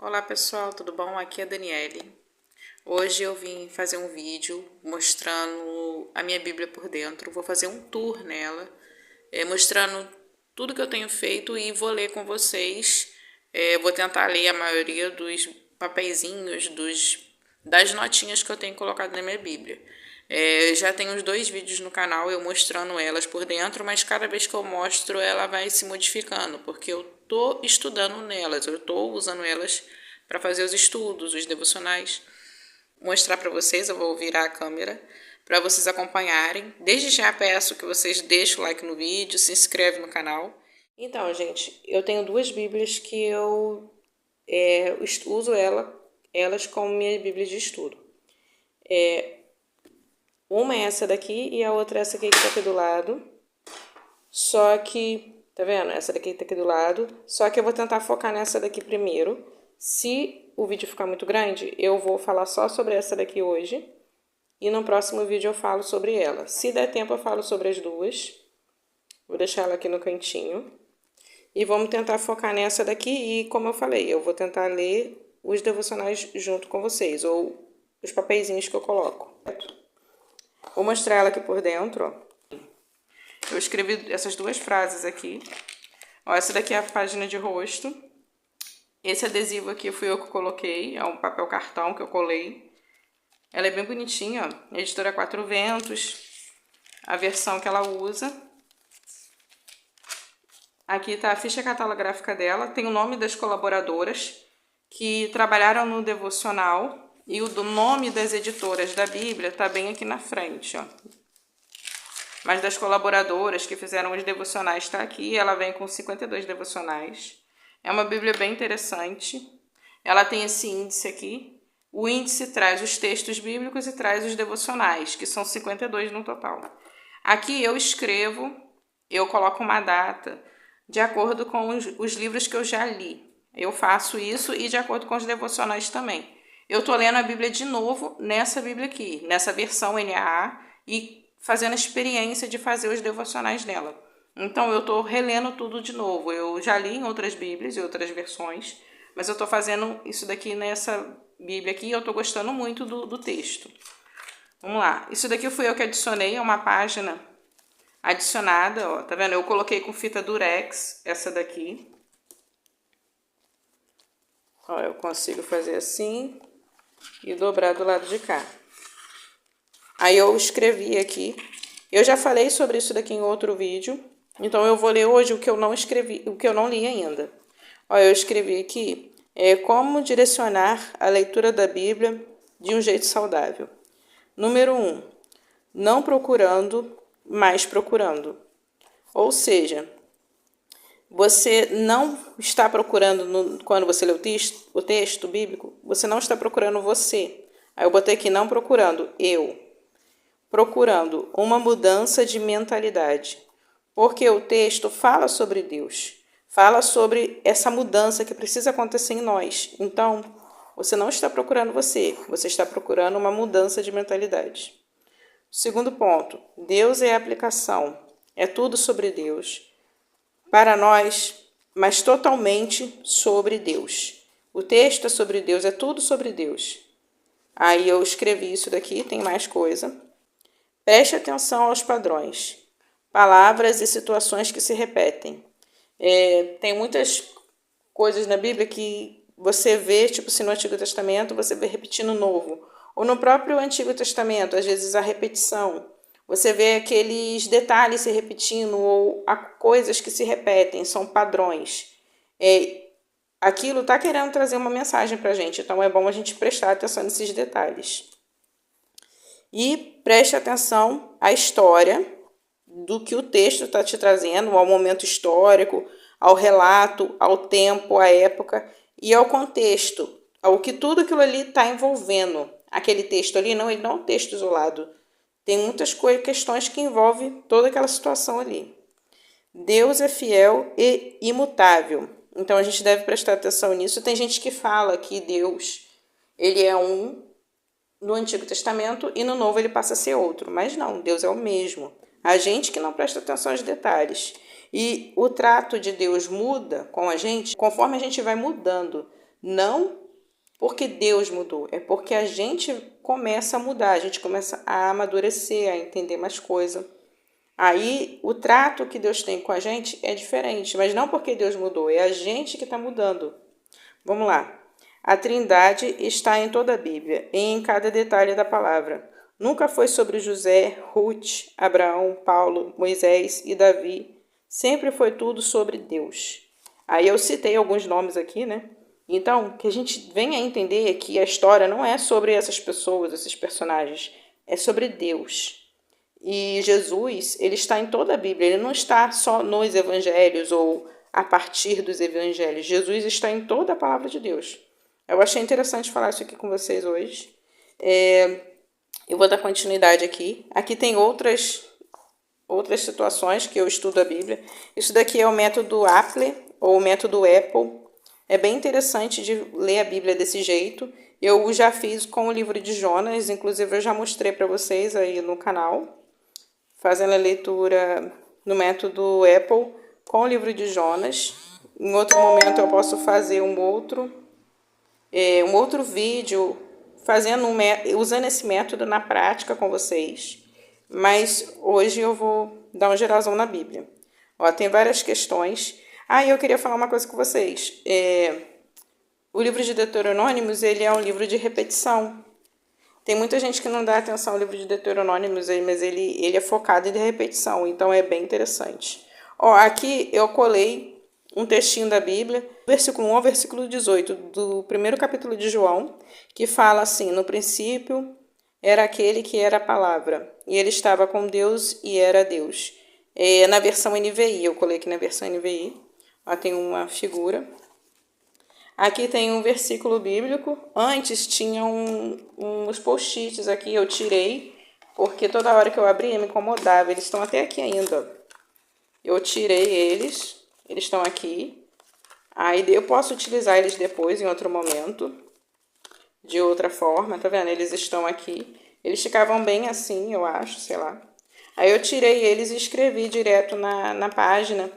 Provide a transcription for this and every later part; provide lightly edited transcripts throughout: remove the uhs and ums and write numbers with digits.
Olá pessoal, tudo bom? Aqui é a Daniele. Hoje eu vim fazer um vídeo mostrando a minha Bíblia por dentro. Vou fazer um tour nela, mostrando tudo que eu tenho feito e vou ler com vocês. Vou tentar ler a maioria dos papeizinhos, das notinhas que eu tenho colocado na minha Bíblia. Já tenho uns 2 vídeos no canal eu mostrando elas por dentro, mas cada vez que eu mostro ela vai se modificando, porque eu tô estudando nelas, eu tô usando elas para fazer os estudos, os devocionais. Mostrar para vocês, eu vou virar a câmera para vocês acompanharem. Desde já peço que vocês deixem o like no vídeo, se inscrevem no canal. Então, gente, eu tenho 2 Bíblias que eu uso elas como minha Bíblia de estudo. Uma é essa daqui e a outra é essa aqui que tá aqui do lado. Só que, tá vendo? Essa daqui tá aqui do lado. Só que eu vou tentar focar nessa daqui primeiro. Se o vídeo ficar muito grande, eu vou falar só sobre essa daqui hoje. E no próximo vídeo eu falo sobre ela. Se der tempo, eu falo sobre as duas. Vou deixar ela aqui no cantinho. E vamos tentar focar nessa daqui. E como eu falei, eu vou tentar ler os devocionais junto com vocês. Ou os papeizinhos que eu coloco. Vou mostrar ela aqui por dentro, ó. Eu escrevi essas 2 frases aqui. Ó, essa daqui é a página de rosto. Esse adesivo aqui fui eu que coloquei. É um papel cartão que eu colei. Ela é bem bonitinha, ó. Editora Quatro Ventos. A versão que ela usa. Aqui tá a ficha catalográfica dela. Tem o nome das colaboradoras que trabalharam no devocional. E o do nome das editoras da Bíblia tá bem aqui na frente, ó. Mas das colaboradoras que fizeram os devocionais tá aqui. Ela vem com 52 devocionais. É uma Bíblia bem interessante. Ela tem esse índice aqui. O índice traz os textos bíblicos e traz os devocionais, que são 52 no total. Aqui eu escrevo, eu coloco uma data de acordo com os livros que eu já li. Eu faço isso e de acordo com os devocionais também. Eu estou lendo a Bíblia de novo nessa Bíblia aqui, nessa versão NAA, e fazendo a experiência de fazer os devocionais dela. Então eu estou relendo tudo de novo. Eu já li em outras Bíblias e outras versões, mas eu estou fazendo isso daqui nessa Bíblia aqui e eu estou gostando muito do texto. Vamos lá. Isso daqui fui eu que adicionei, é uma página adicionada, ó. Tá vendo? Eu coloquei com fita durex essa daqui. Ó, eu consigo fazer assim e dobrar do lado de cá. Aí eu escrevi aqui. Eu já falei sobre isso daqui em outro vídeo. Então eu vou ler hoje o que eu não escrevi, o que eu não li ainda. Ó, eu escrevi aqui como direcionar a leitura da Bíblia de um jeito saudável. Número 1. Não procurando, mas procurando. Ou seja, você não está procurando, quando você lê o texto bíblico, você não está procurando você. Aí eu botei aqui, não procurando, eu. Procurando uma mudança de mentalidade. Porque o texto fala sobre Deus. Fala sobre essa mudança que precisa acontecer em nós. Então, você não está procurando você está procurando uma mudança de mentalidade. Segundo ponto, Deus é a aplicação. É tudo sobre Deus. Para nós, mas totalmente sobre Deus. O texto é sobre Deus, é tudo sobre Deus. Aí eu escrevi isso daqui, tem mais coisa. Preste atenção aos padrões, palavras e situações que se repetem. Tem muitas coisas na Bíblia que você vê, tipo assim, no Antigo Testamento, você vê repetindo no Novo. Ou no próprio Antigo Testamento, às vezes a repetição. Você vê aqueles detalhes se repetindo ou coisas que se repetem, são padrões. Aquilo está querendo trazer uma mensagem para a gente, então é bom a gente prestar atenção nesses detalhes. E preste atenção à história do que o texto está te trazendo, ao momento histórico, ao relato, ao tempo, à época e ao contexto, ao que tudo aquilo ali está envolvendo. Aquele texto ali, não, ele não é um texto isolado. Tem muitas questões que envolvem toda aquela situação ali. Deus é fiel e imutável. Então a gente deve prestar atenção nisso. Tem gente que fala que Deus, ele é um no Antigo Testamento e no Novo ele passa a ser outro. Mas não, Deus é o mesmo. A gente que não presta atenção aos detalhes. E o trato de Deus muda com a gente conforme a gente vai mudando. Não porque Deus mudou, é porque a gente começa a mudar, a gente começa a amadurecer, a entender mais coisa. Aí o trato que Deus tem com a gente é diferente, mas não porque Deus mudou, é a gente que está mudando. Vamos lá. A Trindade está em toda a Bíblia e em cada detalhe da palavra. Nunca foi sobre José, Ruth, Abraão, Paulo, Moisés e Davi. Sempre foi tudo sobre Deus. Aí eu citei alguns nomes aqui, né? Então, que a gente venha a entender que a história não é sobre essas pessoas, esses personagens, é sobre Deus. E Jesus, ele está em toda a Bíblia, ele não está só nos evangelhos ou a partir dos evangelhos. Jesus está em toda a palavra de Deus. Eu achei interessante falar isso aqui com vocês hoje. Eu vou dar continuidade aqui. Aqui tem outras situações que eu estudo a Bíblia. Isso daqui é o método Apple ou o método Apple. É bem interessante de ler a Bíblia desse jeito. Eu já fiz com o livro de Jonas, inclusive eu já mostrei para vocês aí no canal, fazendo a leitura no método Apple com o livro de Jonas. Em outro momento eu posso fazer um outro vídeo usando esse método na prática com vocês. Mas hoje eu vou dar um geralzão na Bíblia. Ó, tem várias questões. E eu queria falar uma coisa com vocês. O livro de Deuteronômios, ele é um livro de repetição. Tem muita gente que não dá atenção ao livro de Deuteronômios, mas ele é focado em repetição, então é bem interessante. Ó, aqui eu colei um textinho da Bíblia, versículo 1 ao versículo 18, do primeiro capítulo de João, que fala assim: no princípio era aquele que era a palavra, e ele estava com Deus e era Deus. Na versão NVI, eu colei aqui na versão NVI, ó, tem uma figura. Aqui tem um versículo bíblico. Antes tinha uns post-its aqui, eu tirei, porque toda hora que eu abria me incomodava. Eles estão até aqui ainda. Eu tirei eles estão aqui. Aí eu posso utilizar eles depois, em outro momento, de outra forma, tá vendo? Eles estão aqui. Eles ficavam bem assim, eu acho, sei lá. Aí eu tirei eles e escrevi direto na página.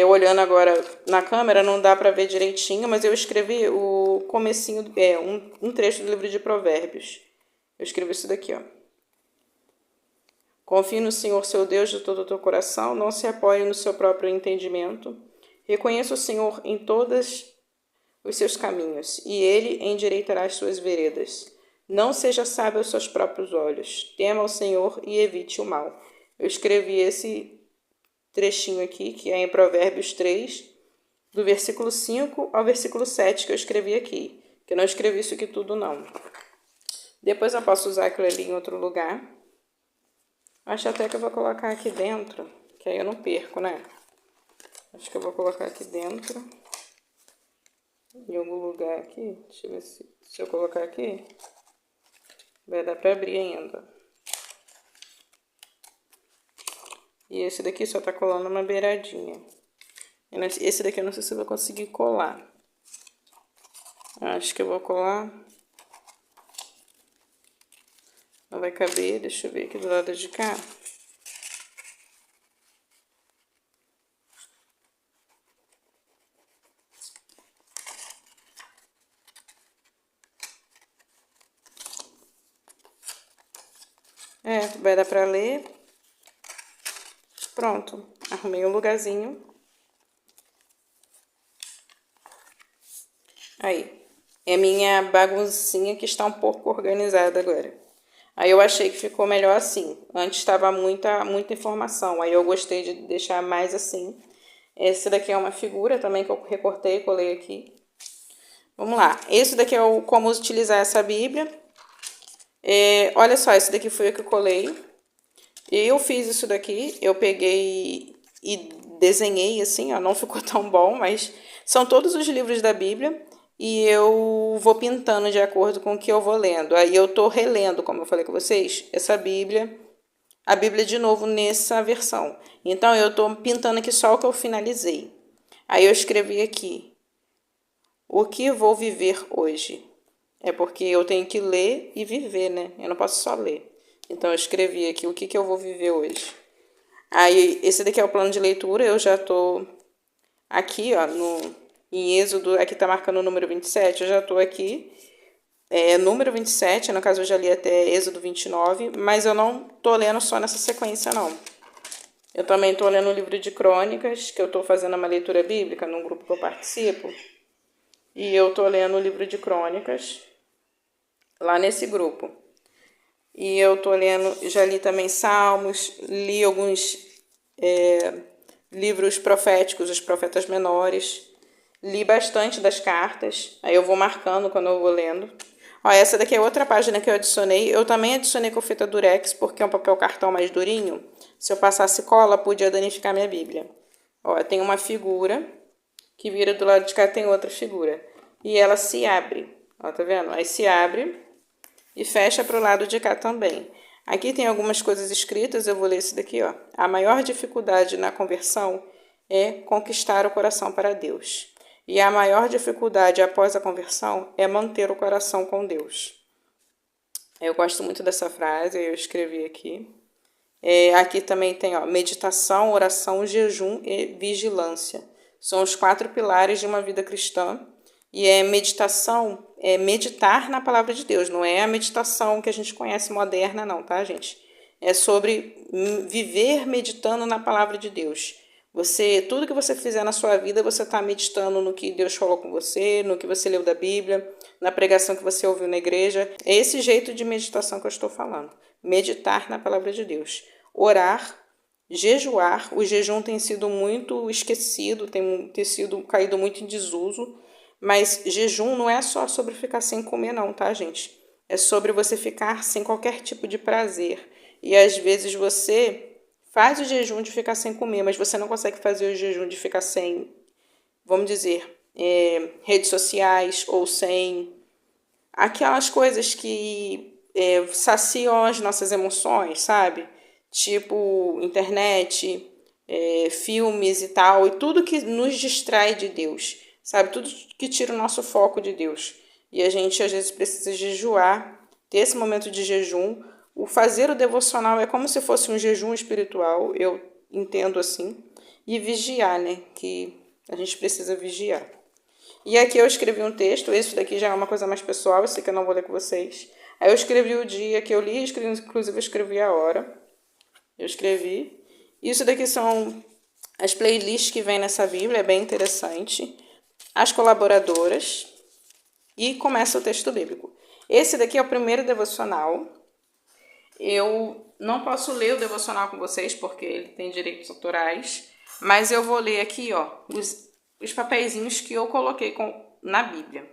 Olhando agora na câmera não dá para ver direitinho, mas eu escrevi o comecinho, um trecho do livro de Provérbios. Eu escrevi isso daqui, ó. Confie no Senhor seu Deus de todo o teu coração, não se apoie no seu próprio entendimento. Reconheça o Senhor em todos os seus caminhos, e ele endireitará as suas veredas. Não seja sábio aos seus próprios olhos. Tema o Senhor e evite o mal. Eu escrevi esse trechinho aqui, que é em Provérbios 3, do versículo 5 ao versículo 7, que eu escrevi aqui. Que eu não escrevi isso aqui tudo, não. Depois eu posso usar aquilo ali em outro lugar. Acho até que eu vou colocar aqui dentro, que aí eu não perco, né? Acho que eu vou colocar aqui dentro. Em algum lugar aqui. Deixa eu ver se eu colocar aqui, vai dar pra abrir ainda. E esse daqui só tá colando uma beiradinha. Esse daqui eu não sei se eu vou conseguir colar. Acho que eu vou colar. Não vai caber, deixa eu ver aqui do lado de cá. Vai dar pra ler. Pronto, arrumei um lugarzinho. Aí, é a minha baguncinha que está um pouco organizada agora. Aí eu achei que ficou melhor assim. Antes estava muita informação, aí eu gostei de deixar mais assim. Esse daqui é uma figura também que eu recortei e colei aqui. Vamos lá, esse daqui é o como utilizar essa Bíblia. Olha só, esse daqui foi o que eu colei. Eu fiz isso daqui, eu peguei e desenhei assim, ó, não ficou tão bom, mas são todos os livros da Bíblia e eu vou pintando de acordo com o que eu vou lendo. Aí eu tô relendo, como eu falei com vocês, essa Bíblia, a Bíblia de novo nessa versão. Então eu tô pintando aqui só o que eu finalizei. Aí eu escrevi aqui: o que vou viver hoje? É porque eu tenho que ler e viver, né? Eu não posso só ler. Então eu escrevi aqui o que eu vou viver hoje. Aí esse daqui é o plano de leitura, eu já tô aqui, ó, em Êxodo, aqui está marcando o número 27, eu já estou aqui. Número 27, no caso eu já li até Êxodo 29, mas eu não estou lendo só nessa sequência, não. Eu também estou lendo o livro de Crônicas, que eu estou fazendo uma leitura bíblica num grupo que eu participo. E eu estou lendo o livro de Crônicas lá nesse grupo. E eu estou lendo, já li também Salmos, li alguns livros proféticos, os profetas menores. Li bastante das cartas, aí eu vou marcando quando eu vou lendo. Ó, essa daqui é outra página que eu adicionei. Eu também adicionei com fita durex, porque é um papel cartão mais durinho. Se eu passasse cola, podia danificar minha Bíblia. Ó, tem uma figura que vira do lado de cá, tem outra figura. E ela se abre, ó, tá vendo? Aí se abre e fecha pro lado de cá também. Aqui tem algumas coisas escritas, eu vou ler esse daqui, ó. A maior dificuldade na conversão é conquistar o coração para Deus. E a maior dificuldade após a conversão é manter o coração com Deus. Eu gosto muito dessa frase, eu escrevi aqui. Aqui também tem, ó, meditação, oração, jejum e vigilância. São os 4 pilares de uma vida cristã. E meditação é meditar na palavra de Deus. Não é a meditação que a gente conhece moderna, não, tá, gente? É sobre viver meditando na palavra de Deus. Tudo que você fizer na sua vida, você está meditando no que Deus falou com você, no que você leu da Bíblia, na pregação que você ouviu na igreja. É esse jeito de meditação que eu estou falando. Meditar na palavra de Deus. Orar, jejuar. O jejum tem sido muito esquecido, tem sido caído muito em desuso. Mas jejum não é só sobre ficar sem comer, não, tá, gente? É sobre você ficar sem qualquer tipo de prazer. E às vezes você faz o jejum de ficar sem comer, mas você não consegue fazer o jejum de ficar sem, vamos dizer, redes sociais ou sem aquelas coisas que saciam as nossas emoções, sabe? Tipo internet, filmes e tal, e tudo que nos distrai de Deus, sabe? Tudo que tira o nosso foco de Deus. E a gente às vezes precisa jejuar, ter esse momento de jejum. O fazer o devocional é como se fosse um jejum espiritual, eu entendo assim. E vigiar, né? Que a gente precisa vigiar. E aqui eu escrevi um texto, esse daqui já é uma coisa mais pessoal, esse que eu não vou ler com vocês. Aí eu escrevi o dia que eu li, inclusive eu escrevi a hora. Eu escrevi. Isso daqui são as playlists que vem nessa Bíblia, é bem interessante. As colaboradoras. E começa o texto bíblico. Esse daqui é o primeiro devocional. Eu não posso ler o devocional com vocês, porque ele tem direitos autorais. Mas eu vou ler aqui, ó, os papeizinhos que eu coloquei na Bíblia.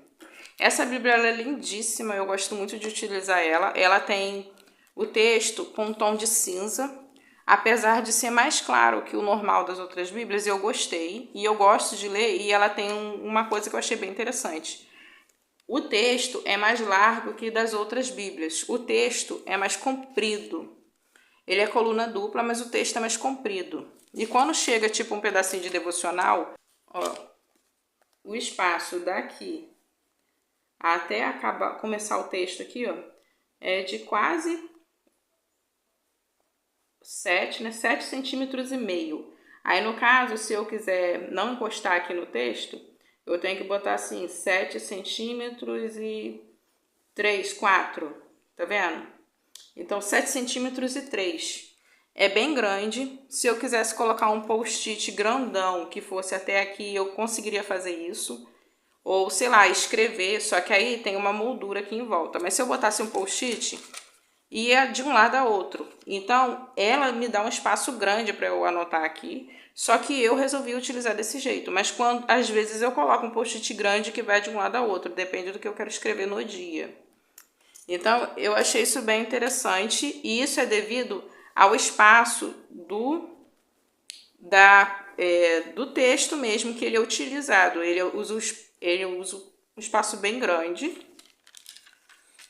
Essa Bíblia ela é lindíssima, eu gosto muito de utilizar ela. Ela tem o texto com um tom de cinza. Apesar de ser mais claro que o normal das outras Bíblias, eu gostei. E eu gosto de ler, e ela tem uma coisa que eu achei bem interessante. O texto é mais largo que das outras Bíblias. O texto é mais comprido. Ele é coluna dupla, mas o texto é mais comprido. E quando chega tipo um pedacinho de devocional, ó, o espaço daqui até começar o texto aqui, ó, é de quase 7 centímetros e meio. Aí no caso, se eu quiser não encostar aqui no texto, eu tenho que botar assim 7 centímetros e 3, 4, tá vendo? Então 7 centímetros e 3. É bem grande. Se eu quisesse colocar um post-it grandão que fosse até aqui, eu conseguiria fazer isso. Ou, sei lá, escrever, só que aí tem uma moldura aqui em volta. Mas se eu botasse um post-it, ia de um lado a outro. Então, ela me dá um espaço grande para eu anotar aqui. Só que eu resolvi utilizar desse jeito. Mas às vezes eu coloco um post-it grande que vai de um lado a outro. Depende do que eu quero escrever no dia. Então, eu achei isso bem interessante. E isso é devido ao espaço do texto mesmo que ele é utilizado. Ele usa um espaço bem grande.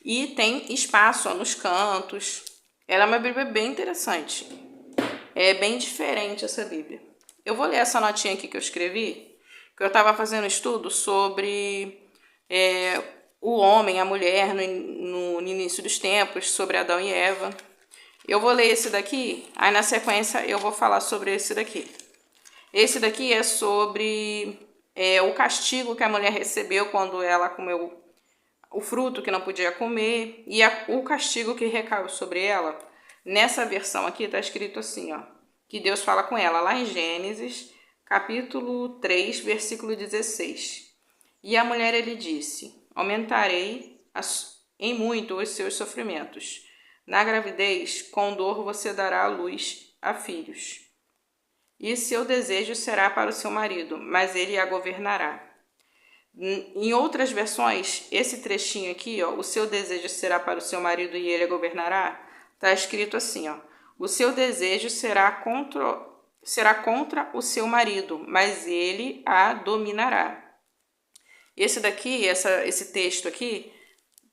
E tem espaço, ó, nos cantos. Ela é uma Bíblia bem interessante. É bem diferente essa Bíblia. Eu vou ler essa notinha aqui que eu escrevi, que eu estava fazendo estudo sobre o homem, a mulher no início dos tempos, sobre Adão e Eva. Eu vou ler esse daqui, aí na sequência eu vou falar sobre esse daqui. Esse daqui é sobre o castigo que a mulher recebeu quando ela comeu o fruto que não podia comer e o castigo que recaiu sobre ela. Nessa versão aqui está escrito assim, ó, que Deus fala com ela lá em Gênesis, capítulo 3, versículo 16. E a mulher ele disse: aumentarei em muito os seus sofrimentos. Na gravidez, com dor você dará à luz a filhos. E seu desejo será para o seu marido, mas ele a governará. Em outras versões, esse trechinho aqui, ó, o seu desejo será para o seu marido e ele a governará, está escrito assim, ó, o seu desejo será contra o seu marido, mas ele a dominará. Esse daqui, esse texto aqui,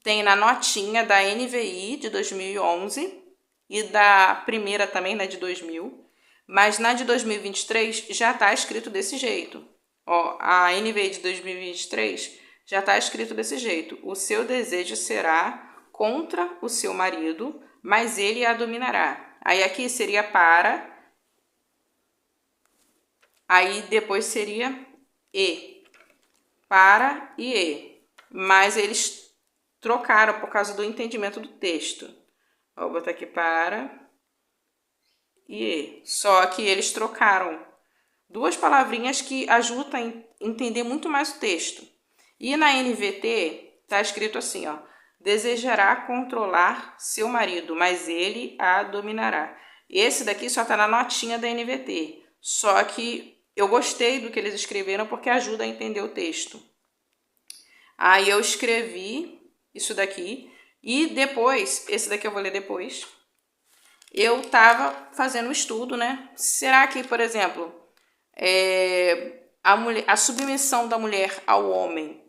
tem na notinha da NVI de 2011 e da primeira também, né, de 2000, mas na de 2023 já está escrito desse jeito. Ó, a NVI de 2023 já está escrito desse jeito. O seu desejo será contra o seu marido, mas ele a dominará. Aí aqui seria para, aí depois seria para e. Mas eles trocaram por causa do entendimento do texto. Ó, vou botar aqui para e. Só que eles trocaram duas palavrinhas que ajudam a entender muito mais o texto. E na NVT está escrito assim, ó, desejará controlar seu marido, mas ele a dominará. Esse daqui só está na notinha da NVT. Só que eu gostei do que eles escreveram porque ajuda a entender o texto. Aí eu escrevi isso daqui e depois, esse daqui eu vou ler depois, eu estava fazendo um estudo, né? Será que, por exemplo, a submissão da mulher ao homem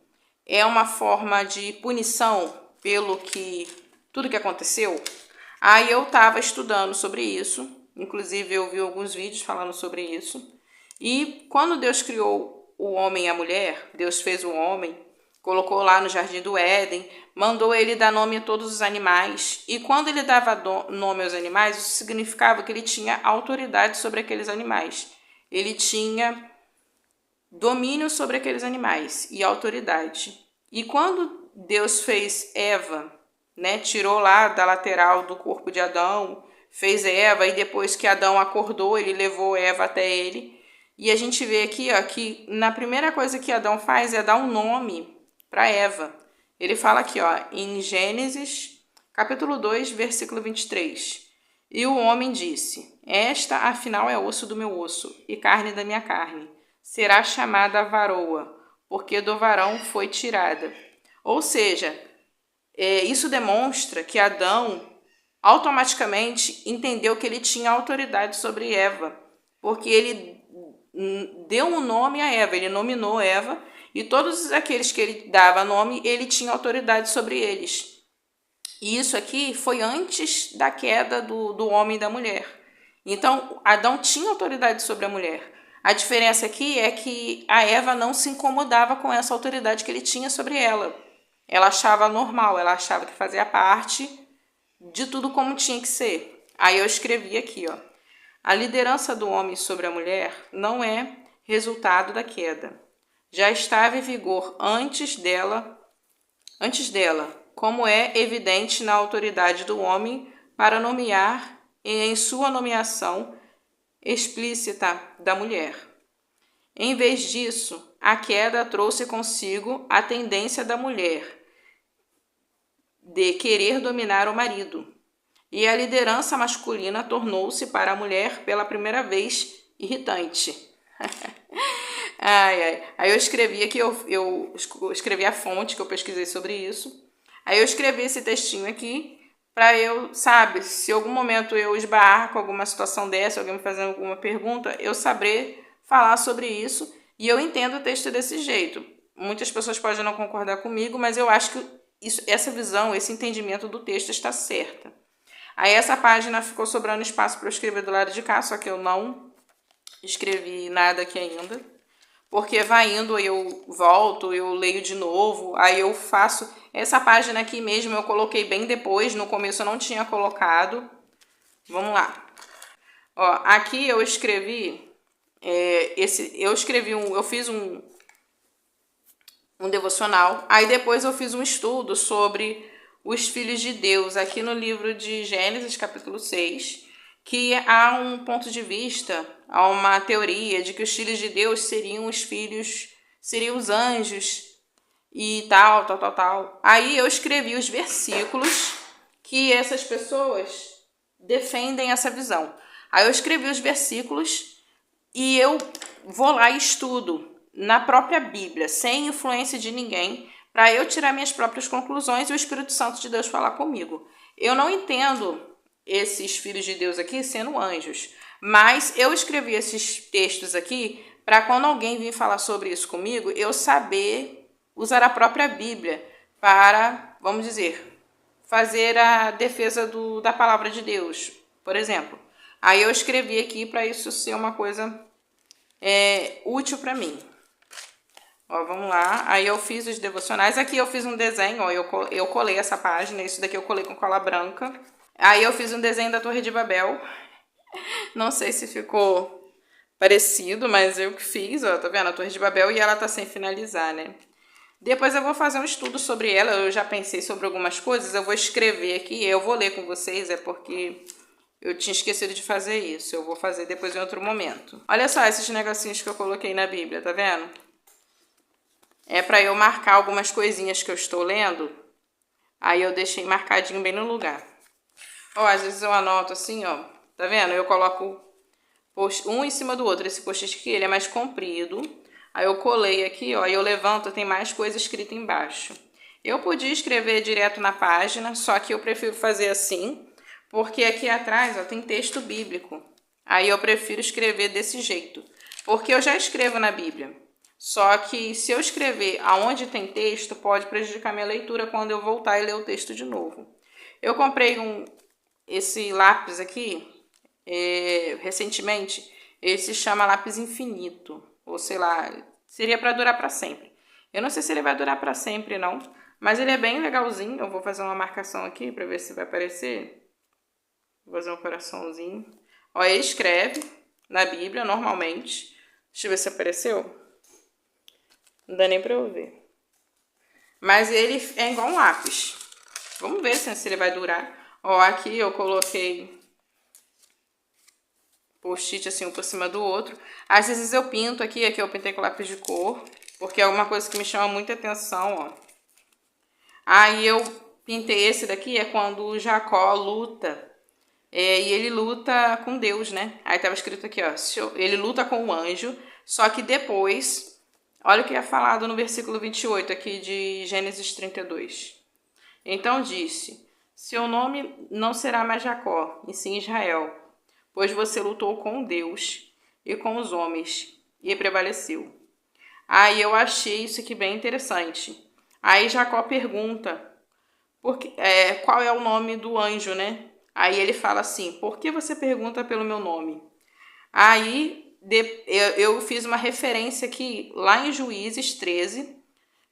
é uma forma de punição pelo que tudo que aconteceu? Aí eu estava estudando sobre isso, inclusive eu vi alguns vídeos falando sobre isso. E quando Deus criou o homem e a mulher, Deus fez o homem, colocou lá no jardim do Éden, mandou ele dar nome a todos os animais. E quando ele dava nome aos animais, isso significava que ele tinha autoridade sobre aqueles animais. Ele tinha domínio sobre aqueles animais e autoridade. E quando Deus fez Eva, né, tirou lá da lateral do corpo de Adão, fez Eva, e depois que Adão acordou, ele levou Eva até ele. E a gente vê aqui, ó, que na primeira coisa que Adão faz é dar um nome para Eva. Ele fala aqui, ó, em Gênesis, capítulo 2, versículo 23. E o homem disse: esta, afinal, é osso do meu osso e carne da minha carne. Será chamada varoa, porque do varão foi tirada. Ou seja, isso demonstra que Adão automaticamente entendeu que ele tinha autoridade sobre Eva, porque ele deu um nome a Eva, ele nominou Eva, e todos aqueles que ele dava nome, ele tinha autoridade sobre eles. E isso aqui foi antes da queda do homem e da mulher. Então, Adão tinha autoridade sobre a mulher. A diferença aqui é que a Eva não se incomodava com essa autoridade que ele tinha sobre ela. Ela achava normal, ela achava que fazia parte de tudo como tinha que ser. Aí eu escrevi aqui, ó. A liderança do homem sobre a mulher não é resultado da queda. Já estava em vigor antes dela, como é evidente na autoridade do homem para nomear e em sua nomeação explícita da mulher. Em vez disso, a queda trouxe consigo a tendência da mulher de querer dominar o marido, e a liderança masculina tornou-se para a mulher pela primeira vez irritante. Aí eu escrevi aqui, eu escrevi a fonte que eu pesquisei sobre isso. Aí eu escrevi esse textinho aqui para eu, sabe, se algum momento eu esbarrar com alguma situação dessa, alguém me fazendo alguma pergunta, eu saber falar sobre isso. E eu entendo o texto desse jeito. Muitas pessoas podem não concordar comigo, mas eu acho que essa visão, esse entendimento do texto está certa. Aí essa página ficou sobrando espaço para eu escrever do lado de cá, só que eu não escrevi nada aqui ainda. Porque vai indo, eu volto, eu leio de novo, aí eu faço... Essa página aqui mesmo eu coloquei bem depois, no começo eu não tinha colocado. Vamos lá. Ó, aqui eu escrevi... eu fiz um devocional. Aí depois eu fiz um estudo sobre os filhos de Deus, aqui no livro de Gênesis, capítulo 6, que há um ponto de vista, há uma teoria de que os filhos de Deus seriam os anjos e tal. Aí eu escrevi os versículos que essas pessoas defendem essa visão. Aí eu escrevi os versículos e eu vou lá e estudo na própria Bíblia, sem influência de ninguém, para eu tirar minhas próprias conclusões e o Espírito Santo de Deus falar comigo. Eu não entendo esses filhos de Deus aqui sendo anjos, mas eu escrevi esses textos aqui para quando alguém vir falar sobre isso comigo, eu saber usar a própria Bíblia para, vamos dizer, fazer a defesa da palavra de Deus, por exemplo. Aí eu escrevi aqui para isso ser uma coisa útil para mim. Ó, vamos lá. Aí eu fiz os devocionais. Aqui eu fiz um desenho, ó, eu colei essa página. Isso daqui eu colei com cola branca. Aí eu fiz um desenho da Torre de Babel. Não sei se ficou parecido, mas eu que fiz, ó, tá vendo? A Torre de Babel e ela tá sem finalizar, né? Depois eu vou fazer um estudo sobre ela. Eu já pensei sobre algumas coisas. Eu vou escrever aqui. Eu vou ler com vocês, é porque eu tinha esquecido de fazer isso. Eu vou fazer depois em outro momento. Olha só esses negocinhos que eu coloquei na Bíblia, tá vendo? É para eu marcar algumas coisinhas que eu estou lendo. Aí eu deixei marcadinho bem no lugar. Ó, às vezes eu anoto assim, ó. Tá vendo? Eu coloco um em cima do outro. Esse post-it aqui, ele é mais comprido. Aí eu colei aqui, ó. E eu levanto, tem mais coisa escrita embaixo. Eu podia escrever direto na página, só que eu prefiro fazer assim. Porque aqui atrás, ó, tem texto bíblico. Aí eu prefiro escrever desse jeito. Porque eu já escrevo na Bíblia. Só que se eu escrever aonde tem texto, pode prejudicar minha leitura quando eu voltar e ler o texto de novo. Eu comprei esse lápis aqui, recentemente. Ele se chama lápis infinito. Ou sei lá, seria para durar para sempre. Eu não sei se ele vai durar para sempre, não. Mas ele é bem legalzinho. Eu vou fazer uma marcação aqui para ver se vai aparecer. Vou fazer um coraçãozinho. Ó, ele escreve na Bíblia normalmente. Deixa eu ver se apareceu. Não dá nem pra eu ver. Mas ele é igual um lápis. Vamos ver se ele vai durar. Ó, aqui eu coloquei post-it assim, um por cima do outro. Às vezes eu pinto aqui eu pintei com lápis de cor. Porque é uma coisa que me chama muita atenção, ó. Aí eu pintei esse daqui, é quando o Jacó luta. E ele luta com Deus, né? Aí tava escrito aqui, ó. Ele luta com o anjo, só que depois... Olha o que é falado no versículo 28 aqui de Gênesis 32. Então disse, seu nome não será mais Jacó, e sim Israel, pois você lutou com Deus e com os homens, e prevaleceu. Aí eu achei isso aqui bem interessante. Aí Jacó pergunta, qual é o nome do anjo, né? Aí ele fala assim, por que você pergunta pelo meu nome? Aí eu fiz uma referência aqui, lá em Juízes 13,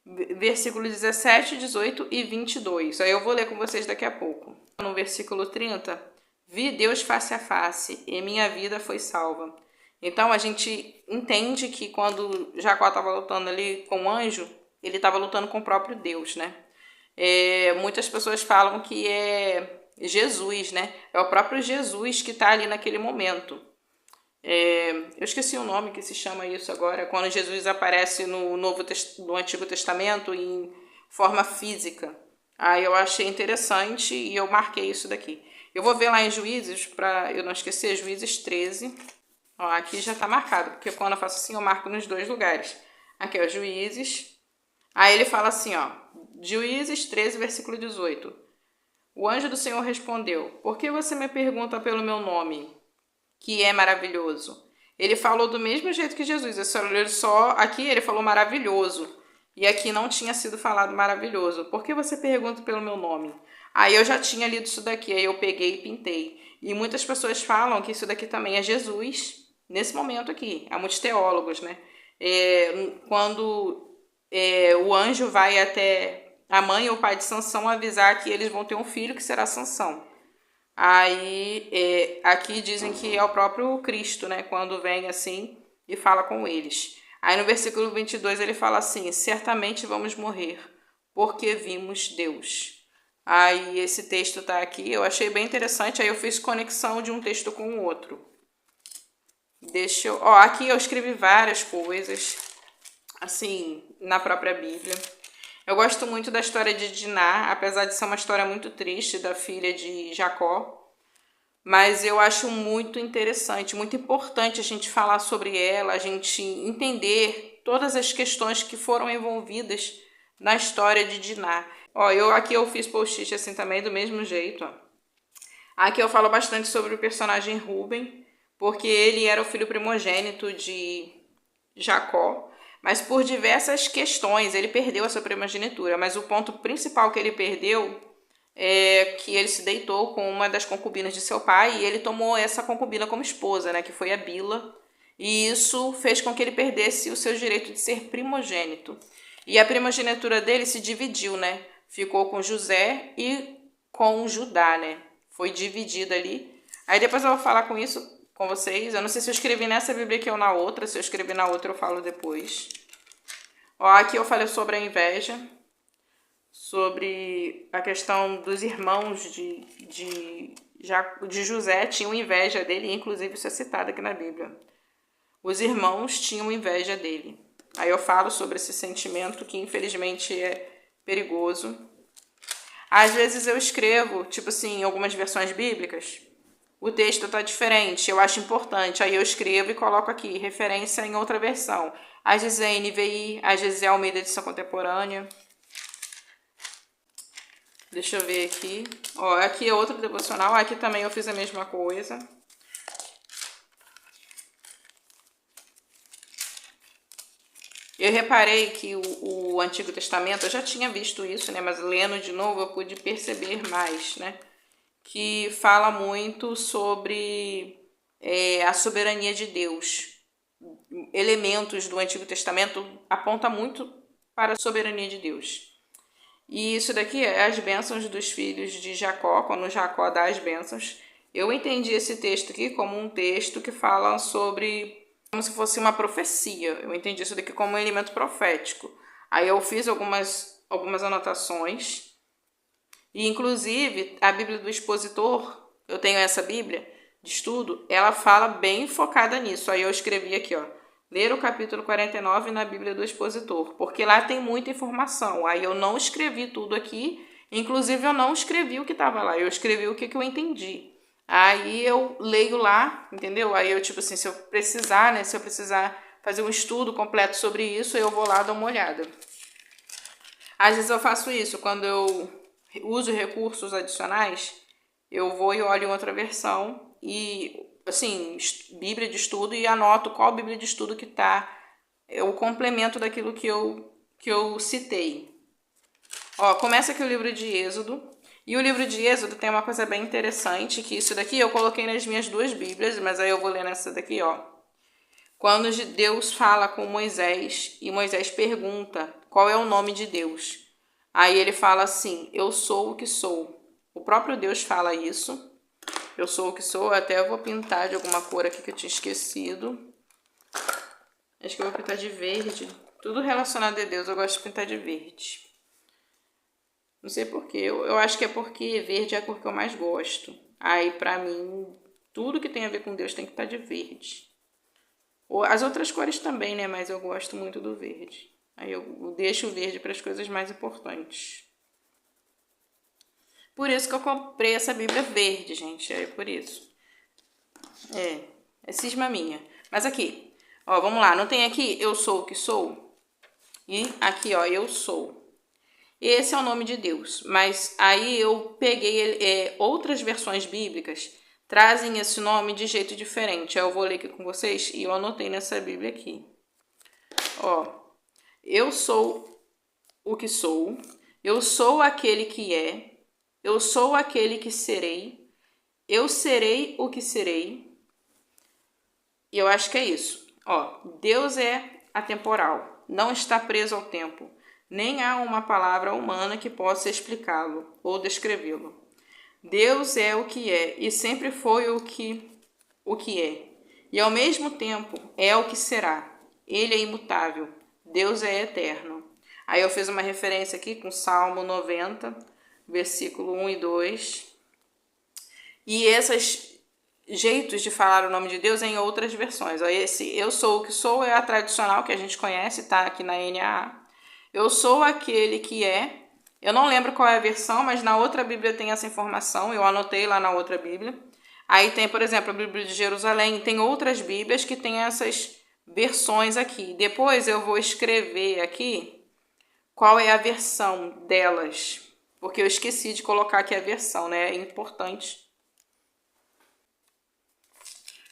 versículos 17, 18 e 22. Aí eu vou ler com vocês daqui a pouco. No versículo 30, vi Deus face a face e minha vida foi salva. Então a gente entende que quando Jacó estava lutando ali com o anjo, ele estava lutando com o próprio Deus, né? Muitas pessoas falam que é Jesus, né? É o próprio Jesus que está ali naquele momento. Eu esqueci o nome que se chama isso agora, quando Jesus aparece no Antigo Testamento em forma física. Aí eu achei interessante e eu marquei isso daqui. Eu vou ver lá em Juízes, para eu não esquecer, Juízes 13. Ó, aqui já está marcado, porque quando eu faço assim eu marco nos dois lugares. Aqui, ó, Juízes. Aí ele fala assim, ó, Juízes 13, versículo 18. O anjo do Senhor respondeu, por que você me pergunta pelo meu nome? Que é maravilhoso. Ele falou do mesmo jeito que Jesus. Aqui ele falou maravilhoso. E aqui não tinha sido falado maravilhoso. Por que você pergunta pelo meu nome? Aí eu já tinha lido isso daqui. Aí eu peguei e pintei. E muitas pessoas falam que isso daqui também é Jesus. Nesse momento aqui. Há muitos teólogos, né? Quando o anjo vai até a mãe ou o pai de Sansão avisar que eles vão ter um filho que será Sansão. Aí, aqui dizem que é o próprio Cristo, né? Quando vem assim e fala com eles. Aí no versículo 22 ele fala assim: certamente vamos morrer, porque vimos Deus. Aí esse texto está aqui, eu achei bem interessante, aí eu fiz conexão de um texto com o outro. Aqui eu escrevi várias coisas, assim, na própria Bíblia. Eu gosto muito da história de Diná, apesar de ser uma história muito triste da filha de Jacó. Mas eu acho muito interessante, muito importante a gente falar sobre ela, a gente entender todas as questões que foram envolvidas na história de Diná. Aqui eu fiz post-it assim também, do mesmo jeito. Aqui eu falo bastante sobre o personagem Rúben, porque ele era o filho primogênito de Jacó, mas por diversas questões ele perdeu a sua primogenitura. Mas o ponto principal que ele perdeu é que ele se deitou com uma das concubinas de seu pai e ele tomou essa concubina como esposa, né, que foi a Bila, e isso fez com que ele perdesse o seu direito de ser primogênito. E a primogenitura dele se dividiu, né? Ficou com José e com Judá, né? Foi dividida ali. Aí depois eu vou falar com isso com vocês. Eu não sei se eu escrevi nessa Bíblia aqui ou na outra. Se eu escrevi na outra eu falo depois. Aqui eu falei sobre a inveja, sobre a questão dos irmãos de José tinham inveja dele, inclusive isso é citado aqui na Bíblia. Os irmãos tinham inveja dele. Aí eu falo sobre esse sentimento que infelizmente é perigoso. Às vezes eu escrevo, tipo assim, em algumas versões bíblicas, o texto está diferente, eu acho importante, aí eu escrevo e coloco aqui, referência em outra versão. Às vezes é NVI, às vezes é Almeida Edição Contemporânea. Deixa eu ver aqui. Aqui é outro devocional. Aqui também eu fiz a mesma coisa. Eu reparei que o Antigo Testamento, eu já tinha visto isso, né? Mas lendo de novo eu pude perceber mais, né? Que fala muito sobre a soberania de Deus. Elementos do Antigo Testamento apontam muito para a soberania de Deus. E isso daqui é as bênçãos dos filhos de Jacó, quando Jacó dá as bênçãos. Eu entendi esse texto aqui como um texto que fala sobre, como se fosse uma profecia. Eu entendi isso daqui como um elemento profético. Aí eu fiz algumas anotações. E inclusive a Bíblia do Expositor, eu tenho essa Bíblia de estudo, ela fala bem focada nisso. Aí eu escrevi aqui, ler o capítulo 49 na Bíblia do Expositor, porque lá tem muita informação. Aí eu não escrevi tudo aqui, inclusive eu não escrevi o que estava lá, eu escrevi o que eu entendi. Aí eu leio lá, entendeu? Aí eu, tipo assim, se eu precisar fazer um estudo completo sobre isso, eu vou lá dar uma olhada. Às vezes eu faço isso, quando eu uso recursos adicionais, eu vou e olho em outra versão e, assim, Bíblia de estudo, e anoto qual Bíblia de estudo que tá, o complemento daquilo que eu citei. Começa aqui o livro de Êxodo, e o livro de Êxodo tem uma coisa bem interessante, que isso daqui eu coloquei nas minhas duas Bíblias, mas aí eu vou ler nessa daqui, Quando Deus fala com Moisés, e Moisés pergunta qual é o nome de Deus. Aí ele fala assim, eu sou o que sou. O próprio Deus fala isso. Eu sou o que sou. Eu até vou pintar de alguma cor aqui que eu tinha esquecido. Acho que eu vou pintar de verde. Tudo relacionado a Deus eu gosto de pintar de verde. Não sei porquê. Eu acho que é porque verde é a cor que eu mais gosto. Aí pra mim, tudo que tem a ver com Deus tem que estar de verde. As outras cores também, né? Mas eu gosto muito do verde. Aí eu deixo o verde para as coisas mais importantes. Por isso que eu comprei essa Bíblia verde, gente. É por isso. É cisma minha. Mas aqui, vamos lá. Não tem aqui eu sou o que sou? E aqui, eu sou. Esse é o nome de Deus. Mas aí eu peguei outras versões bíblicas trazem esse nome de jeito diferente. Aí eu vou ler aqui com vocês e eu anotei nessa Bíblia aqui. Eu sou o que sou. Eu sou aquele que é. Eu sou aquele que serei. Eu serei o que serei. E eu acho que é isso. Deus é atemporal. Não está preso ao tempo. Nem há uma palavra humana que possa explicá-lo ou descrevê-lo. Deus é o que é e sempre foi o que é. E ao mesmo tempo é o que será. Ele é imutável. Deus é eterno. Aí eu fiz uma referência aqui com Salmo 90, versículo 1 e 2. E esses jeitos de falar o nome de Deus em outras versões. Esse eu sou o que sou é a tradicional que a gente conhece, tá aqui na NAA. Eu sou aquele que é. Eu não lembro qual é a versão, mas na outra Bíblia tem essa informação. Eu anotei lá na outra Bíblia. Aí tem, por exemplo, a Bíblia de Jerusalém. Tem outras Bíblias que tem essas versões aqui. Depois eu vou escrever aqui qual é a versão delas. Porque eu esqueci de colocar aqui a versão, né? É importante.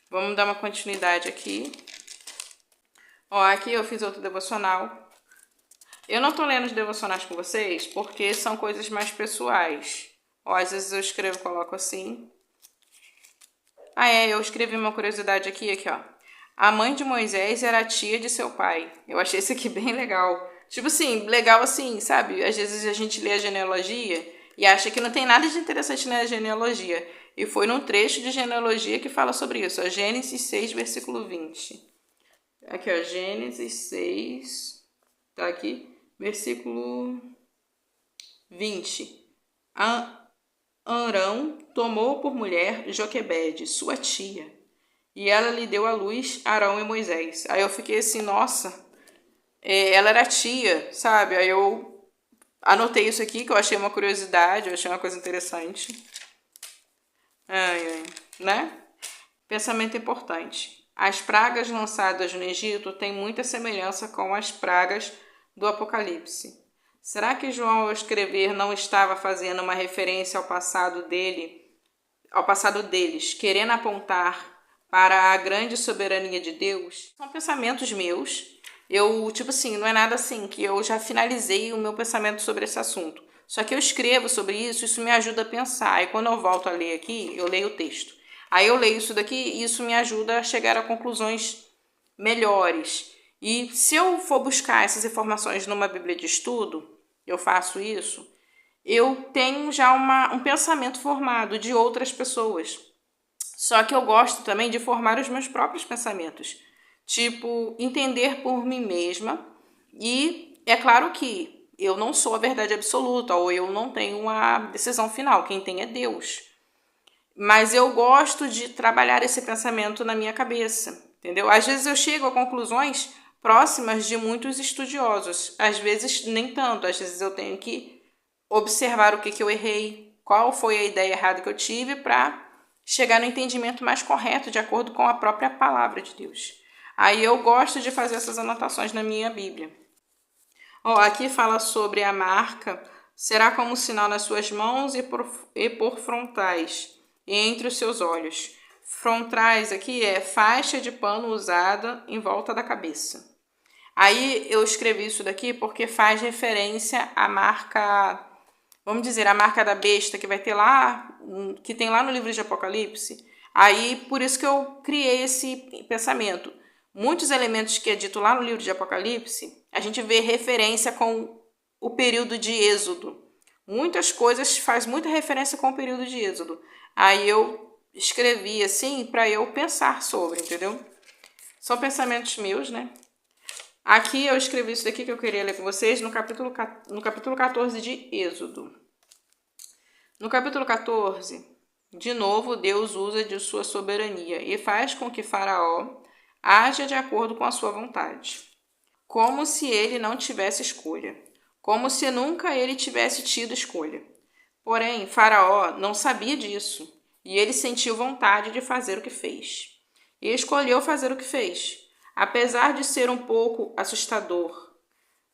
Vamos dar uma continuidade aqui. Ó, aqui eu fiz outro devocional. Eu não tô lendo os devocionais com vocês porque são coisas mais pessoais. Ó, às vezes eu escrevo e coloco assim. Eu escrevi uma curiosidade aqui, ó. A mãe de Moisés era a tia de seu pai. Eu achei isso aqui bem legal. Tipo assim, legal assim, sabe? Às vezes a gente lê a genealogia e acha que não tem nada de interessante na genealogia. E foi num trecho de genealogia que fala sobre isso. Ó, Gênesis 6, versículo 20. Aqui, ó, Gênesis 6, tá aqui, versículo 20. Arão tomou por mulher Joquebede, sua tia, e ela lhe deu à luz Arão e Moisés. Aí eu fiquei assim, nossa, ela era tia, sabe? Aí eu anotei isso aqui, que eu achei uma curiosidade, eu achei uma coisa interessante. Né? Pensamento importante. As pragas lançadas no Egito têm muita semelhança com as pragas do Apocalipse. Será que João, ao escrever, não estava fazendo uma referência ao passado deles, querendo apontar para a grande soberania de Deus? São pensamentos meus. Não é nada assim que eu já finalizei o meu pensamento sobre esse assunto. Só que eu escrevo sobre isso me ajuda a pensar. E quando eu volto a ler aqui, eu leio o texto. Aí eu leio isso daqui e isso me ajuda a chegar a conclusões melhores. E se eu for buscar essas informações numa Bíblia de estudo, eu faço isso, eu tenho já um pensamento formado de outras pessoas. Só que eu gosto também de formar os meus próprios pensamentos. Tipo, entender por mim mesma. E é claro que eu não sou a verdade absoluta, ou eu não tenho uma decisão final. Quem tem é Deus. Mas eu gosto de trabalhar esse pensamento na minha cabeça, entendeu? Às vezes eu chego a conclusões próximas de muitos estudiosos. Às vezes nem tanto. Às vezes eu tenho que observar o que eu errei, qual foi a ideia errada que eu tive para chegar no entendimento mais correto, de acordo com a própria palavra de Deus. Aí eu gosto de fazer essas anotações na minha Bíblia. Aqui fala sobre a marca. Será como sinal nas suas mãos e por frontais, e entre os seus olhos. Frontais aqui é faixa de pano usada em volta da cabeça. Aí eu escrevi isso daqui porque faz referência à marca, vamos dizer, a marca da besta que vai ter lá, que tem lá no livro de Apocalipse. Aí por isso que eu criei esse pensamento. Muitos elementos que é dito lá no livro de Apocalipse, a gente vê referência com o período de Êxodo. Muitas coisas faz muita referência com o período de Êxodo. Aí eu escrevi assim para eu pensar sobre, entendeu? São pensamentos meus, né? Aqui eu escrevi isso daqui que eu queria ler com vocês no capítulo 14 de Êxodo. No capítulo 14, de novo, Deus usa de sua soberania e faz com que Faraó haja de acordo com a sua vontade. Como se ele não tivesse escolha. Como se nunca ele tivesse tido escolha. Porém, Faraó não sabia disso, e ele sentiu vontade de fazer o que fez. E escolheu fazer o que fez. Apesar de ser um pouco assustador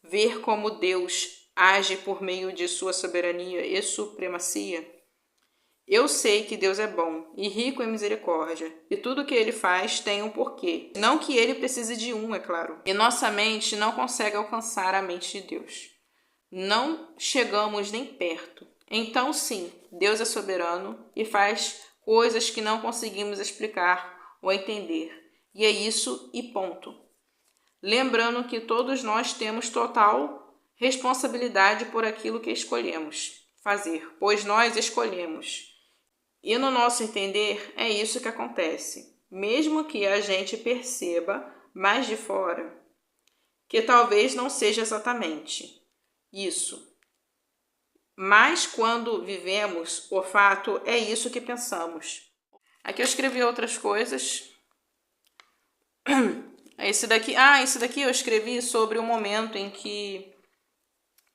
ver como Deus age por meio de sua soberania e supremacia, eu sei que Deus é bom e rico em misericórdia, e tudo que ele faz tem um porquê. Não que ele precise de um, é claro. E nossa mente não consegue alcançar a mente de Deus. Não chegamos nem perto. Então, sim, Deus é soberano e faz coisas que não conseguimos explicar ou entender. E é isso e ponto. Lembrando que todos nós temos total responsabilidade por aquilo que escolhemos fazer, pois nós escolhemos. E no nosso entender, é isso que acontece. Mesmo que a gente perceba mais de fora, que talvez não seja exatamente isso. Mas quando vivemos, o fato é isso que pensamos. Aqui eu escrevi outras coisas. Esse daqui eu escrevi sobre o momento em que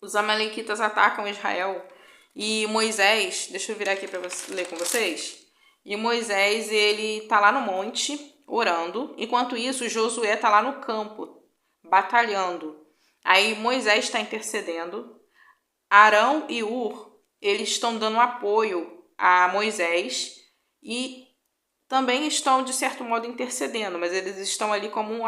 os amalequitas atacam Israel e Moisés, deixa eu virar aqui para ler com vocês. E Moisés, ele tá lá no monte orando, enquanto isso Josué tá lá no campo batalhando. Aí Moisés está intercedendo. Arão e Hur, eles estão dando apoio a Moisés e também estão, de certo modo, intercedendo, mas eles estão ali como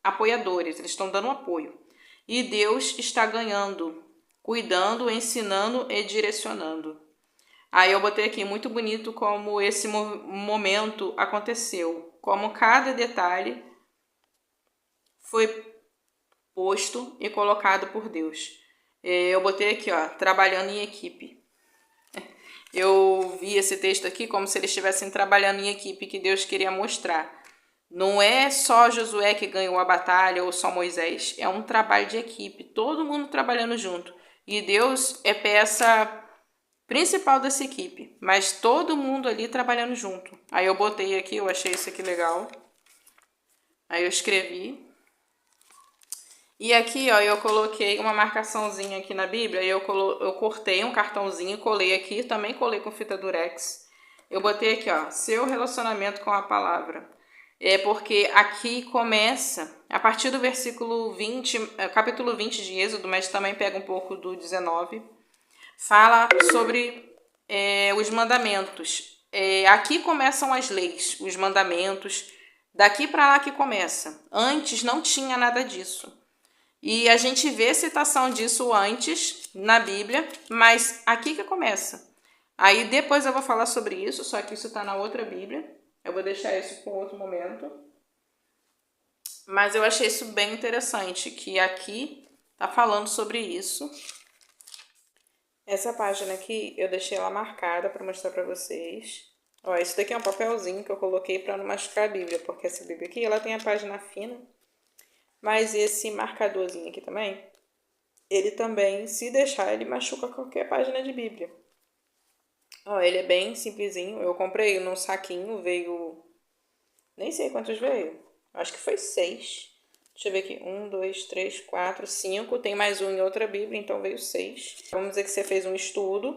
apoiadores, eles estão dando apoio. E Deus está ganhando, cuidando, ensinando e direcionando. Aí eu botei aqui, muito bonito como esse momento aconteceu, como cada detalhe foi posto e colocado por Deus. Eu botei aqui, ó, trabalhando em equipe. Eu vi esse texto aqui como se eles estivessem trabalhando em equipe, que Deus queria mostrar. Não é só Josué que ganhou a batalha ou só Moisés. É um trabalho de equipe, todo mundo trabalhando junto. E Deus é peça principal dessa equipe, mas todo mundo ali trabalhando junto. Aí eu botei aqui, eu achei isso aqui legal. Aí eu escrevi. E aqui, ó, eu coloquei uma marcaçãozinha aqui na Bíblia, e eu cortei um cartãozinho e colei aqui, também colei com fita durex. Eu botei aqui, ó, seu relacionamento com a palavra. É porque aqui começa, a partir do versículo 20, capítulo 20 de Êxodo, mas também pega um pouco do 19, fala sobre os mandamentos. Aqui começam as leis, os mandamentos, daqui para lá que começa. Antes não tinha nada disso. E a gente vê citação disso antes na Bíblia, mas aqui que começa. Aí depois eu vou falar sobre isso, só que isso está na outra Bíblia. Eu vou deixar isso para outro momento. Mas eu achei isso bem interessante, que aqui tá falando sobre isso. Essa página aqui eu deixei ela marcada para mostrar para vocês. Ó, esse daqui é um papelzinho que eu coloquei para não machucar a Bíblia, porque essa Bíblia aqui ela tem a página fina. Mas esse marcadorzinho aqui também, ele também, se deixar, ele machuca qualquer página de Bíblia. Ó, ele é bem simplesinho. Eu comprei num saquinho, veio... Nem sei quantos veio. Acho que foi 6. Deixa eu ver aqui. 1, 2, 3, 4, 5. Tem mais um em outra Bíblia, então veio 6. Vamos dizer que você fez um estudo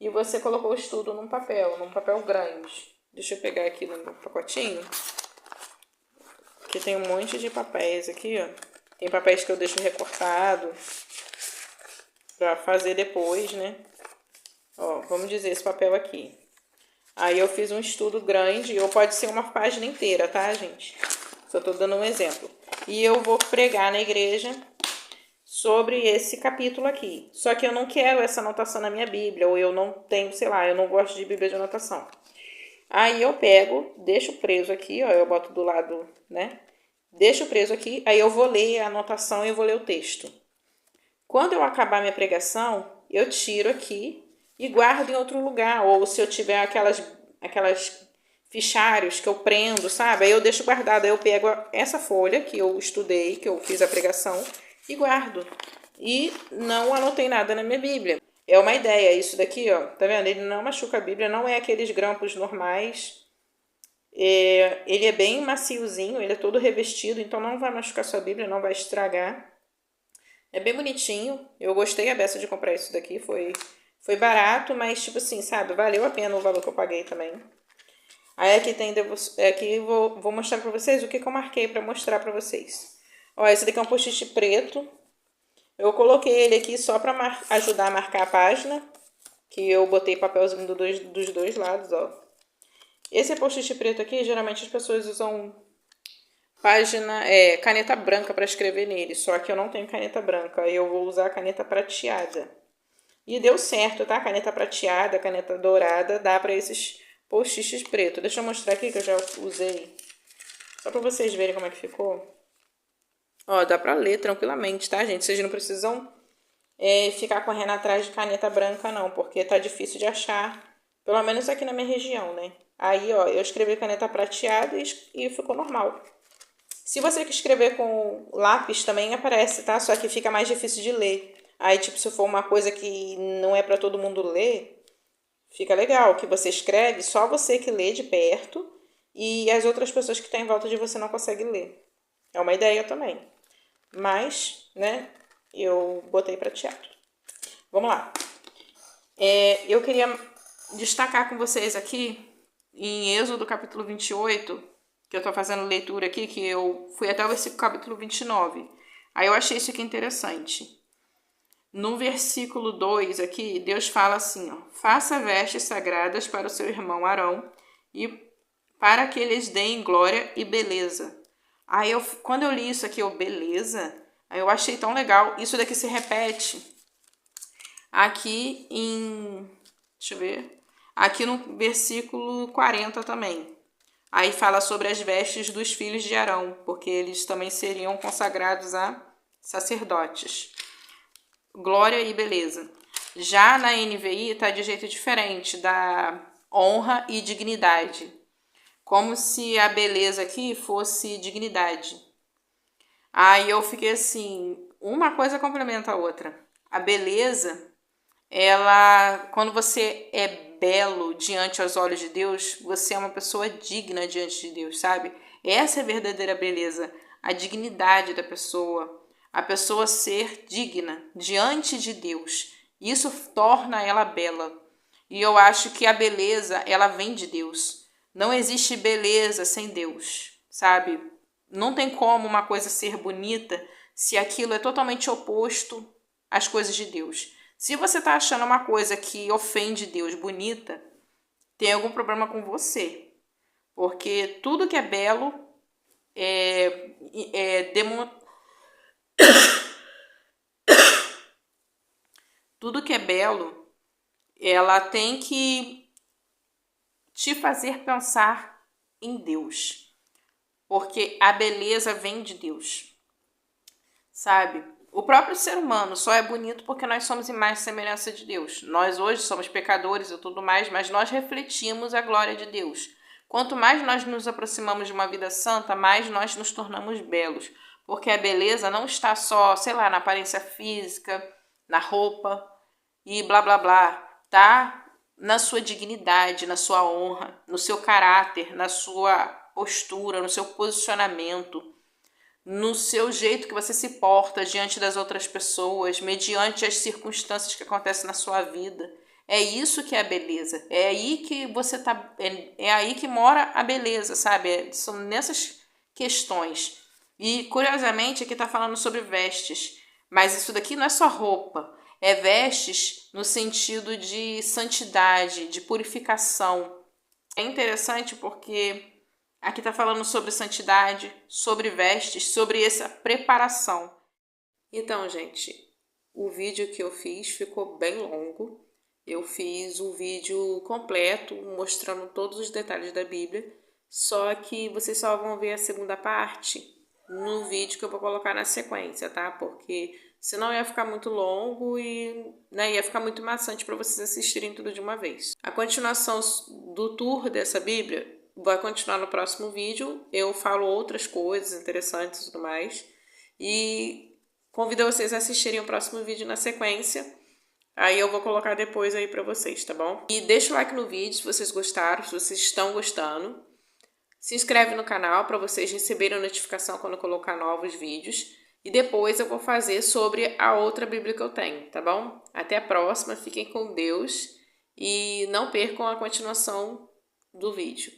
e você colocou o estudo num papel grande. Deixa eu pegar aqui no meu pacotinho. Aqui tem um monte de papéis aqui, ó. Tem papéis que eu deixo recortado pra fazer depois, né? Ó, vamos dizer esse papel aqui. Aí eu fiz um estudo grande, ou pode ser uma página inteira, tá, gente? Só tô dando um exemplo. E eu vou pregar na igreja sobre esse capítulo aqui. Só que eu não quero essa anotação na minha Bíblia, ou eu não tenho, sei lá, eu não gosto de Bíblia de anotação. Aí eu pego, deixo preso aqui, ó, eu boto do lado, né? Deixo preso aqui, aí eu vou ler a anotação e eu vou ler o texto. Quando eu acabar minha pregação, eu tiro aqui e guardo em outro lugar. Ou se eu tiver aquelas fichários que eu prendo, sabe? Aí eu deixo guardado, aí eu pego essa folha que eu estudei, que eu fiz a pregação, e guardo. E não anotei nada na minha Bíblia. É uma ideia, isso daqui, ó, tá vendo? Ele não machuca a Bíblia, não é aqueles grampos normais. Ele é bem maciozinho, ele é todo revestido, então não vai machucar sua Bíblia, não vai estragar. É bem bonitinho, eu gostei a beça de comprar isso daqui, foi barato, mas tipo assim, sabe, valeu a pena o valor que eu paguei também. Aí aqui tem, aqui vou mostrar pra vocês o que eu marquei pra mostrar pra vocês. Ó, esse daqui é um post-it preto. Eu coloquei ele aqui só pra ajudar a marcar a página, que eu botei papelzinho dos dois lados, ó. Esse post-it preto aqui, geralmente as pessoas usam caneta branca para escrever nele, só que eu não tenho caneta branca, eu vou usar caneta prateada. E deu certo, tá? Caneta prateada, caneta dourada, dá para esses post-its pretos. Deixa eu mostrar aqui que eu já usei, só para vocês verem como é que ficou. Ó, dá para ler tranquilamente, tá, gente? Vocês não precisam ficar correndo atrás de caneta branca, não, porque tá difícil de achar, pelo menos aqui na minha região, né? Aí, ó, eu escrevi caneta prateada e ficou normal. Se você escrever com lápis também aparece, tá? Só que fica mais difícil de ler. Aí, tipo, se for uma coisa que não é para todo mundo ler, fica legal, que você escreve, só você que lê de perto e as outras pessoas que estão em volta de você não conseguem ler. É uma ideia também. Mas, né, eu botei para teatro. Vamos lá. Eu queria destacar com vocês aqui, em Êxodo capítulo 28, que eu tô fazendo leitura aqui, que eu fui até o versículo capítulo 29. Aí eu achei isso aqui interessante. No versículo 2 aqui, Deus fala assim, ó, faça vestes sagradas para o seu irmão Arão e para que eles deem glória e beleza. Aí quando eu li isso aqui, beleza, aí eu achei tão legal. Isso daqui se repete aqui deixa eu ver, aqui no versículo 40 também. Aí fala sobre as vestes dos filhos de Arão, porque eles também seriam consagrados a sacerdotes. Glória e beleza. Já na NVI está de jeito diferente, da honra e dignidade. Como se a beleza aqui fosse dignidade. Aí eu fiquei assim, uma coisa complementa a outra. A beleza, quando você é belo diante aos olhos de Deus, você é uma pessoa digna diante de Deus, sabe? Essa é a verdadeira beleza, a dignidade da pessoa, a pessoa ser digna diante de Deus. Isso torna ela bela. E eu acho que a beleza, ela vem de Deus. Não existe beleza sem Deus, sabe? Não tem como uma coisa ser bonita se aquilo é totalmente oposto às coisas de Deus. Se você está achando uma coisa que ofende Deus bonita, tem algum problema com você. Porque tudo que é belo tudo que é belo, ela tem que te fazer pensar em Deus. Porque a beleza vem de Deus. Sabe? O próprio ser humano só é bonito porque nós somos imagem e semelhança de Deus. Nós hoje somos pecadores e tudo mais, mas nós refletimos a glória de Deus. Quanto mais nós nos aproximamos de uma vida santa, mais nós nos tornamos belos. Porque a beleza não está só, sei lá, na aparência física, na roupa e blá blá blá. Tá na sua dignidade, na sua honra, no seu caráter, na sua postura, no seu posicionamento, no seu jeito que você se porta diante das outras pessoas, mediante as circunstâncias que acontecem na sua vida. É isso que é a beleza. É aí que você tá. É aí que mora a beleza, sabe? São nessas questões. E curiosamente aqui está falando sobre vestes. Mas isso daqui não é só roupa. É vestes no sentido de santidade, de purificação. É interessante porque aqui está falando sobre santidade, sobre vestes, sobre essa preparação. Então, gente, o vídeo que eu fiz ficou bem longo. Eu fiz um vídeo completo, mostrando todos os detalhes da Bíblia. Só que vocês só vão ver a segunda parte no vídeo que eu vou colocar na sequência, tá? Porque senão ia ficar muito longo e ia ficar muito maçante para vocês assistirem tudo de uma vez. A continuação do tour dessa Bíblia vai continuar no próximo vídeo. Eu falo outras coisas interessantes e tudo mais. E convido vocês a assistirem o próximo vídeo na sequência. Aí eu vou colocar depois aí pra vocês, tá bom? E deixa o like no vídeo se vocês gostaram, se vocês estão gostando. Se inscreve no canal para vocês receberem a notificação quando eu colocar novos vídeos. E depois eu vou fazer sobre a outra Bíblia que eu tenho, tá bom? Até a próxima, fiquem com Deus e não percam a continuação do vídeo.